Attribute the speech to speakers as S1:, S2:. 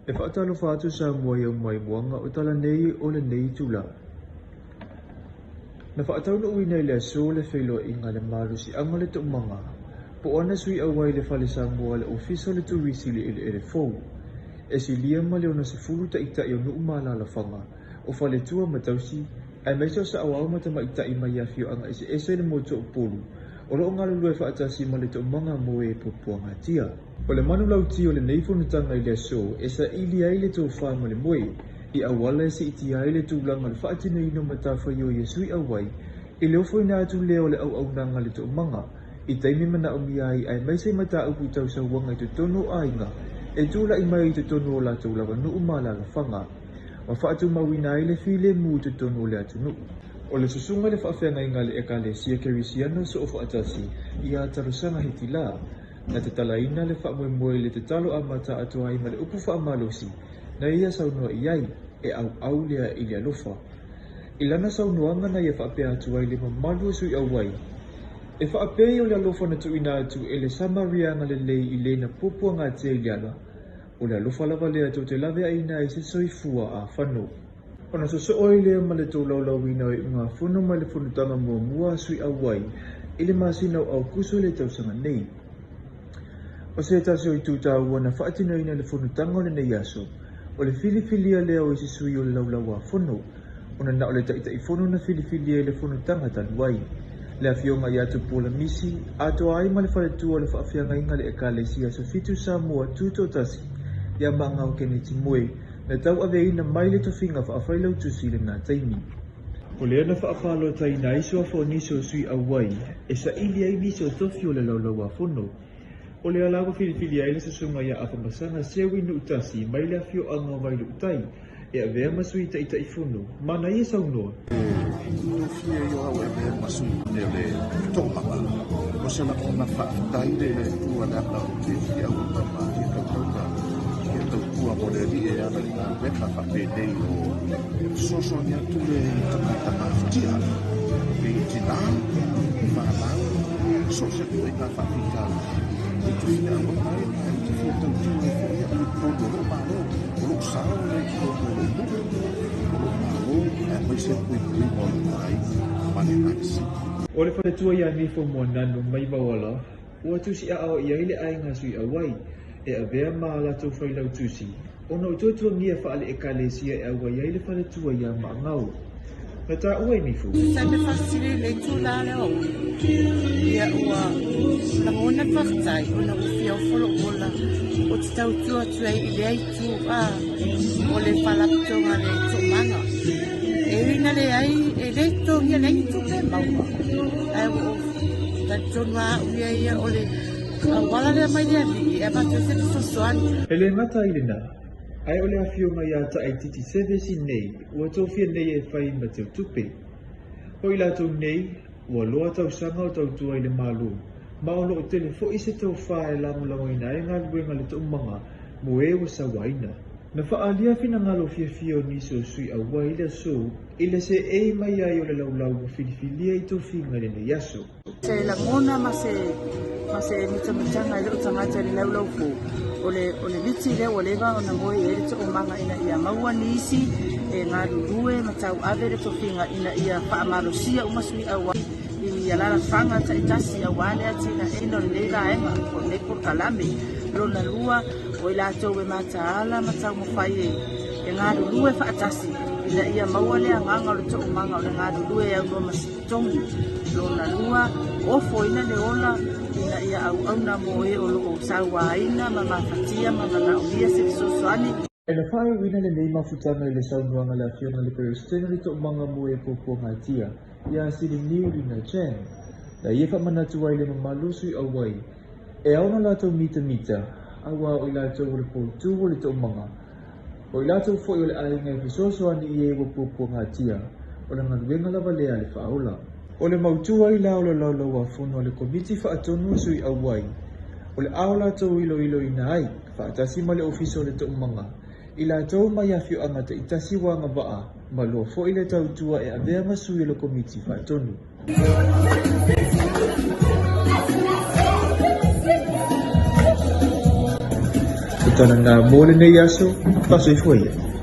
S1: e whaatalo whaatu sa mua iau mai moanga o tala nei o le nei tula. Na whaatau na ui nei le so le whailo inga le maru si anga le tuumanga, po ana sui awai le whale sa mua le ofisa le tuwisi le ele fau. E si lia ma le ona se furu ta ita i o nuu mala la whanga, o whale tua matausi, ai meiso sa awau mata ma ita i mai afio anga ese ese le moto o polu, o lo ngalo lue whaatasi ma le tuumanga moe e pupuanga tia. O le manu lau tio le neifonutanga i le so, e sa ili ai le tau wha ma le moe, i awala e se iti ai le tūlanga le whaatino ino matawhai o Yesui awai, i leo foi nā tu leo le au nanga le tuumanga, i taimi mana o miai ai maise mata upu tau sa wanga i tutono ainga, e tūla i mai i tutono o la tūlawa nuu mala la whanga, ma whaatu mawina i le file mu tutono le atu nuu. O le susunga le whaafenga inga le eka le sia kerisiano so o whaatasi, i a tarusanga hiti la, na te talaina le whaamoemoe le te talo a mata atua i ma le upu whaamalosi, na ia saunua iai e au lea i le alofa. I lana saunuanga na ia whaapea atua i le mamalu sui awai. E whaapea i o le alofa na tuina atu e le samarianga le lei i le na popua ngā te i liana. O le alofa lava lea tō te lawe aina i se soifua a whano. Ona so so oi lea ma le tō laulawina i ngā whono ma le whonutanga mua sui awai i le masinau au kuso le tausanga nei. O se tasi o i tūtau wana whaatino ina le whonutanga o le nei aso. O le filifilia leo i se sui o le laulawa whono. Ona na o le taita i whono na filifilia i le whonutanga tanuai. Le awhionga i atu pola misi, ato ai ma le whaletua le whaafianga inga le ekalesi aso fitu sa mua tūtau tasi. Ia maanga o kene ti moe, na tau ave ina mai le tofinga whaafailau tusi le nā taimi. O le ana whaafalo tai na iso a whaoniso sui awai, e sa ili ai miso tofi o le laulawa whono. O le alawa filifili ai le susunga ia a whamasanga sewi nu utasi mai le awhio anga mai lu utai, e a vea masui ta ita i whono, mana ia saunoa.
S2: No fie yo au e vea masui ne le tōmanga, o se na ona whaatai le tua le aka o te fia o tama i kautauka, i a tautua mo le rie ana i ngā weka whapedei o soso ni atu le tangata maftia, e tina, whanau, so se tu i ngā whapita, e tu fia o mai, e tu fia tautua e fia o kondo lo maro, o lo sao le kondo lo muku, o lo maro, e mai se kui kui mo lo mai, mani naksi.
S1: O le whaletua ia nifo mua nanu mai mawala, ua tusi a au ia ile ai ngā sui awai, e a vea maa lato whailau tusi. Ona o tuatua ngia whaale e kalesia e awa ia ile whaletua ia maa ngau. Na tā ua i nifu.
S3: Sa me whasiri le tūla leo. Ia ua la mona whaktai, ona uwhia o wholo ola, o te tau tua tuai i le aitu o le whalaptonga le tūmanga. E rina le ai, e le tongia le aitu pe maua. Ai o ta tonga uia ia o le wala le mai le avi, e batu se te sosoani.
S1: He le ngata i le nā. Ai o le awhionga ia ta ai titi sevesi nei, ua tōwhia nei e whai ma teo tupe. Hoi lātou nei, ua loa tau sanga o tau tua i le mālu. Maolo o tele fo ise tau whae lamu ina e ngā luenga le tuumanga, mo e wa sawaina. Na whaalia fina ngalo fia niso sui a wai le so, ila se e mai ai o le laulau mo filifilia i tō whinga le nei aso.
S3: Se la mona ma se mitamitanga i leo tangata le laulau fo. O le liti le o lewa o na moe e rito o manga ina ia maua nisi e ngā rurue ma tau ave rito whinga ina ia whaamarosia umasui awa i alara whanga ta itasi a wane ati na ino le leila enga o neko kalame lona lua o i lātou e mataala ma tau mo whai e ngā rurue whaatasi ina ia maua lea nganga o rito o manga o le ngā rurue e au no masitongi lona lua ofo ina le ola ina ia au na moe o loo sawa ina ma mafatia ma mana uia se sosoani.
S1: E na whae wina le nei mafutanga i le saunuanga le awhiona le peristena li tō manga moe popo ngā tia, ia sili niu rina chen. Na ia whamanatu ai le mamalu sui awai. E auna lātou mita, awa o i lātou o le pōtu o le tō manga. O i lātou fo i o le ainga i fisosoani i e wa popo ngā tia, o le ngaruenga lava lea le whaola. O le mautua i lao le laulau a whono le komiti whaatonu sui awai. O le ao lātou ilo i nai, whaatasi ma le ofiso le tuumanga. I lātou mai awhio angata i tasi wanga waa, ma loa fo i le tautua e avea masui le komiti whaatonu. tana na mole nei aso, paso i fwea.